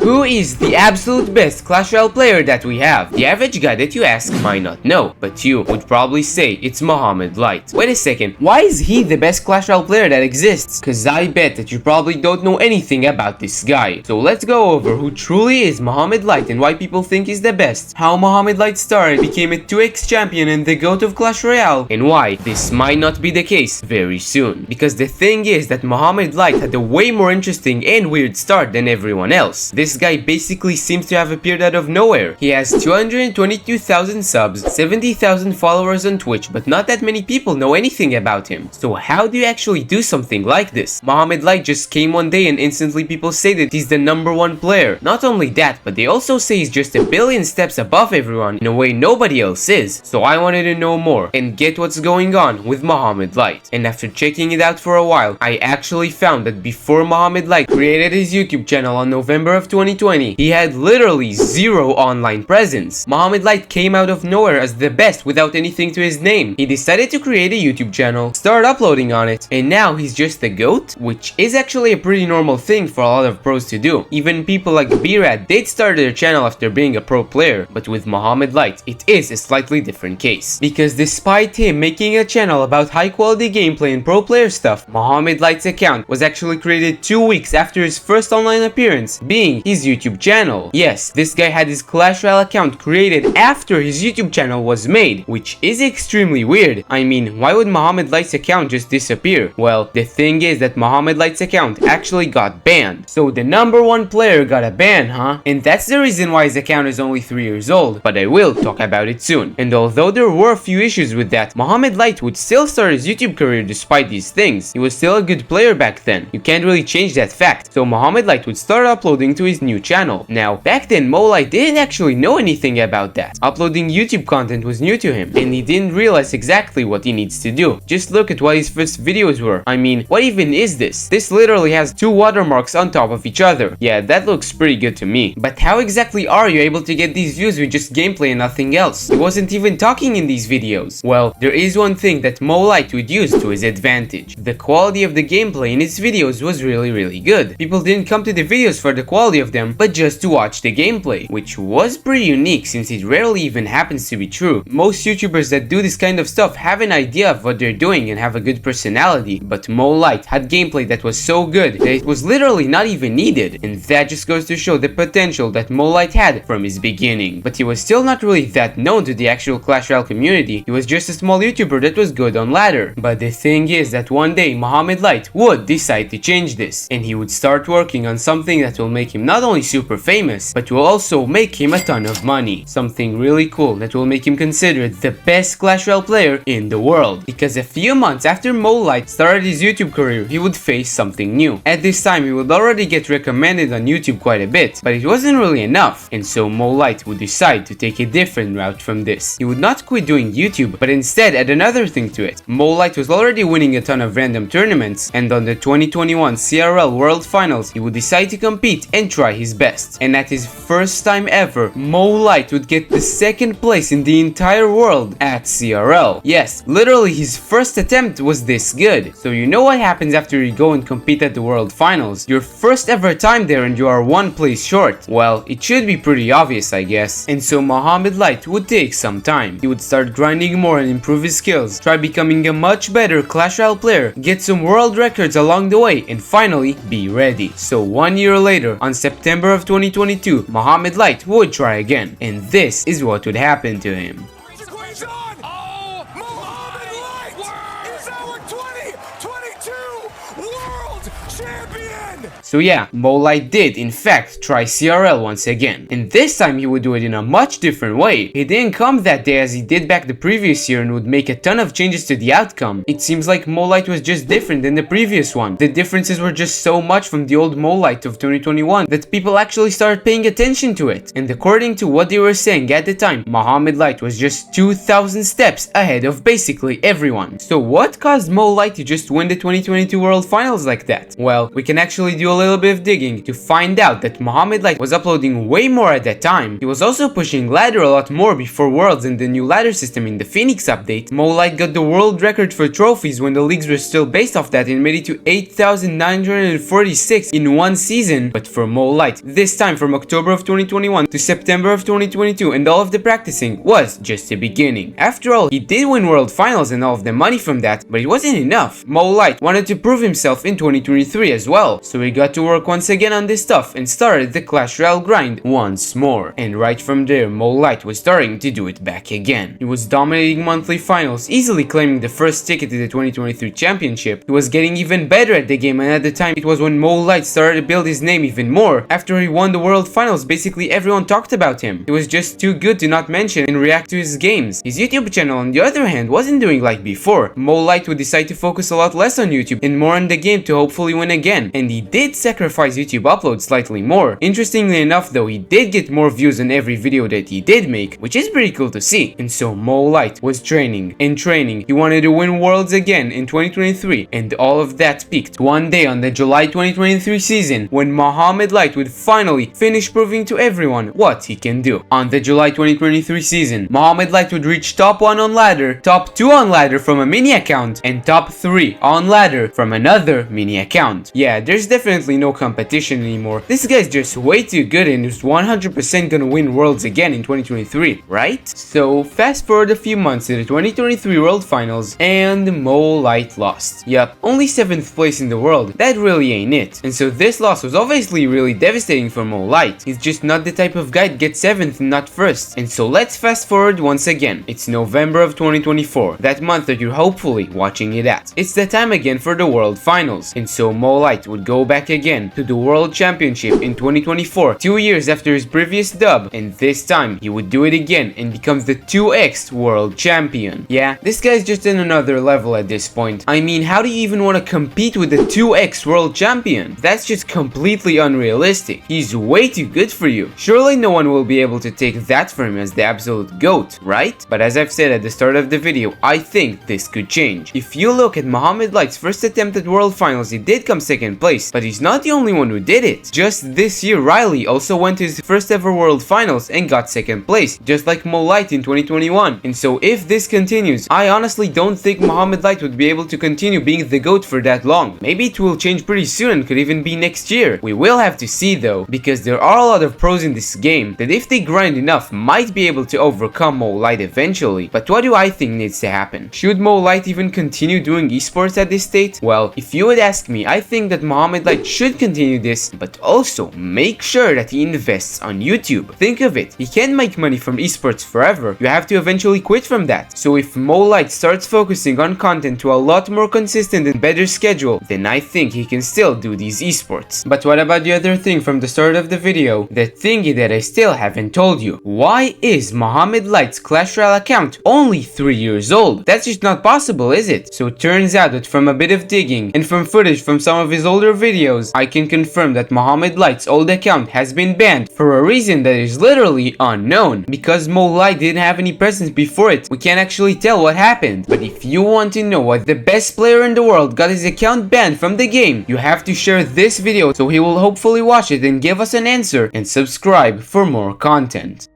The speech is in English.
Who is the absolute best Clash Royale player that we have? The average guy that you ask might not know, but you would probably say it's Mohamed Light. Wait a second, why is he the best Clash Royale player that exists? Cause I bet that you probably don't know anything about this guy. So let's go over who truly is Mohamed Light and why people think he's the best, how Mohamed Light started, became a 2x champion and the GOAT of Clash Royale, and why this might not be the case very soon. Because the thing is that Mohamed Light had a way more interesting and weird start than everyone else. This guy basically seems to have appeared out of nowhere. He has 222,000 subs, 70,000 followers on Twitch, but not that many people know anything about him. So how do you actually do something like this? Mohamed Light just came one day and instantly people say that he's the #1 player. Not only that, but they also say he's just a billion steps above everyone in a way nobody else is. So I wanted to know more and get what's going on with Mohamed Light. And after checking it out for a while, I actually found that before Mohamed Light created his YouTube channel on November of 2020, he had literally zero online presence. Mohamed Light came out of nowhere as the best without anything to his name. He decided to create a YouTube channel, start uploading on it, and now he's just the GOAT, which is actually a pretty normal thing for a lot of pros to do. Even people like B-Rad, they'd started their channel after being a pro player, but with Mohamed Light, it is a slightly different case. Because despite him making a channel about high quality gameplay and pro player stuff, Mohamed Light's account was actually created 2 weeks after his first online appearance, being his YouTube channel. Yes, this guy had his Clash Royale account created after his YouTube channel was made, which is extremely weird. I mean, why would Mohamed Light's account just disappear? Well, the thing is that Mohamed Light's account actually got banned. So the #1 player got a ban, huh? And that's the reason why his account is only 3 years old, but I will talk about it soon. And although there were a few issues with that, Mohamed Light would still start his YouTube career despite these things. He was still a good player back then. You can't really change that fact. So Mohamed Light would start uploading to his new channel. Now, back then Mo Light didn't actually know anything about that. Uploading YouTube content was new to him, and he didn't realize exactly what he needs to do. Just look at what his first videos were. I mean, what even is this? This literally has 2 watermarks on top of each other. Yeah, that looks pretty good to me. But how exactly are you able to get these views with just gameplay and nothing else? He wasn't even talking in these videos. Well, there is one thing that Mo Light would use to his advantage. The quality of the gameplay in his videos was really good. People didn't come to the videos for the quality of them, but just to watch the gameplay, which was pretty unique since it rarely even happens to be true. Most YouTubers that do this kind of stuff have an idea of what they're doing and have a good personality, but Mo Light had gameplay that was so good that it was literally not even needed, and that just goes to show the potential that Mo Light had from his beginning. But he was still not really that known to the actual Clash Royale community. He was just a small YouTuber that was good on ladder. But the thing is that one day Mohamed Light would decide to change this, and he would start working on something that will make him not only super famous, but will also make him a ton of money. Something really cool that will make him considered the best Clash Royale player in the world. Because a few months after Mo Light started his YouTube career, he would face something new. At this time, he would already get recommended on YouTube quite a bit, but it wasn't really enough, and so Mo Light would decide to take a different route from this. He would not quit doing YouTube, but instead add another thing to it. Mo Light was already winning a ton of random tournaments, and on the 2021 CRL World Finals, he would decide to compete and try his best. And at his first time ever, Mo Light would get the 2nd place in the entire world at CRL. Yes, literally his first attempt was this good. So you know what happens after you go and compete at the World Finals? Your first ever time there and you are 1 place short. Well, it should be pretty obvious, I guess. And so Mohamed Light would take some time. He would start grinding more and improve his skills, try becoming a much better Clash Royale player, get some world records along the way, and finally be ready. So 1 year later, on September of 2022, Mohamed Light would try again, and this is what would happen to him. Oh, Mohamed Light is our 2022 World Champion! So yeah, Mo Light did in fact try CRL once again, and this time he would do it in a much different way. He didn't come that day as he did back the previous year and would make a ton of changes to the outcome. It seems like Mo Light was just different than the previous one. The differences were just so much from the old Mo Light of 2021 that people actually started paying attention to it. And according to what they were saying at the time, Mohamed Light was just 2,000 steps ahead of basically everyone. So what caused Mo Light to just win the 2022 World Finals like that? Well, we can actually do a little bit of digging to find out that Mohamed Light was uploading way more at that time. He was also pushing ladder a lot more before Worlds and the new ladder system in the Phoenix update. Mo Light got the world record for trophies when the leagues were still based off that and made it to 8,946 in one season. But for Mo Light, this time from October of 2021 to September of 2022 and all of the practicing was just the beginning. After all, he did win World Finals and all of the money from that, but it wasn't enough. Mo Light wanted to prove himself in 2023 as well, so he got to work once again on this stuff and started the Clash Royale grind once more. And right from there, Mo Light was starting to do it back again. He was dominating monthly finals, easily claiming the first ticket to the 2023 championship. He was getting even better at the game, and at the time it was when Mo Light started to build his name even more. After he won the World Finals, basically everyone talked about him. He was just too good to not mention and react to his games. His YouTube channel, on the other hand, wasn't doing like before. Mo Light would decide to focus a lot less on YouTube and more on the game to hopefully win again, and he did sacrifice YouTube uploads slightly more. Interestingly enough though, he did get more views on every video that he did make, which is pretty cool to see. And so Mo Light was training and training. He wanted to win Worlds again in 2023, and all of that peaked one day on the July 2023 season when Mohamed Light would finally finish proving to everyone what he can do. On the July 2023 season, Mohamed Light would reach top 1 on ladder, top 2 on ladder from a mini account, and top 3 on ladder from another mini account. Yeah, there's definitely no competition anymore. This guy's just way too good and is 100% gonna win Worlds again in 2023, right? So fast forward a few months to the 2023 World Finals and Mo Light lost. Yup, only 7th place in the world. That really ain't it. And so this loss was obviously really devastating for Mo Light. He's just not the type of guy to get 7th and not 1st. And so let's fast forward once again. It's November of 2024, that month that you're hopefully watching it at. It's the time again for the World Finals. And so Mo Light would go back again to the World Championship in 2024, 2 years after his previous dub, and this time he would do it again and becomes the 2x World Champion. Yeah, this guy's just in another level at this point. I mean, how do you even want to compete with the 2x World Champion? That's just completely unrealistic. He's way too good for you. Surely no one will be able to take that from him as the absolute GOAT, right? But as I've said at the start of the video, I think this could change. If you look at Mohamed Light's first attempt at World Finals, he did come 2nd place, but he's not the only one who did it. Just this year, Riley also went to his first ever World Finals and got 2nd place, just like Mo Light in 2021. And so if this continues, I honestly don't think Mohamed Light would be able to continue being the GOAT for that long. Maybe it will change pretty soon and could even be next year. We will have to see though, because there are a lot of pros in this game that if they grind enough might be able to overcome Mo Light eventually. But what do I think needs to happen? Should Mo Light even continue doing esports at this state? Well, if you would ask me, I think that Mohamed Light should continue this, but also make sure that he invests on YouTube. Think of it, he can't make money from esports forever. You have to eventually quit from that. So if Mo Light starts focusing on content to a lot more consistent and better schedule, then I think he can still do these esports. But what about the other thing from the start of the video? The thingy that I still haven't told you. Why is Mohamed Light's Clash Royale account only 3 years old? That's just not possible, is it? So it turns out that from a bit of digging and from footage from some of his older videos, I can confirm that Mohamed Light's old account has been banned for a reason that is literally unknown. Because Mo Light didn't have any presence before it, we can't actually tell what happened. But if you want to know what the best player in the world got his account banned from the game, you have to share this video so he will hopefully watch it and give us an answer, and subscribe for more content.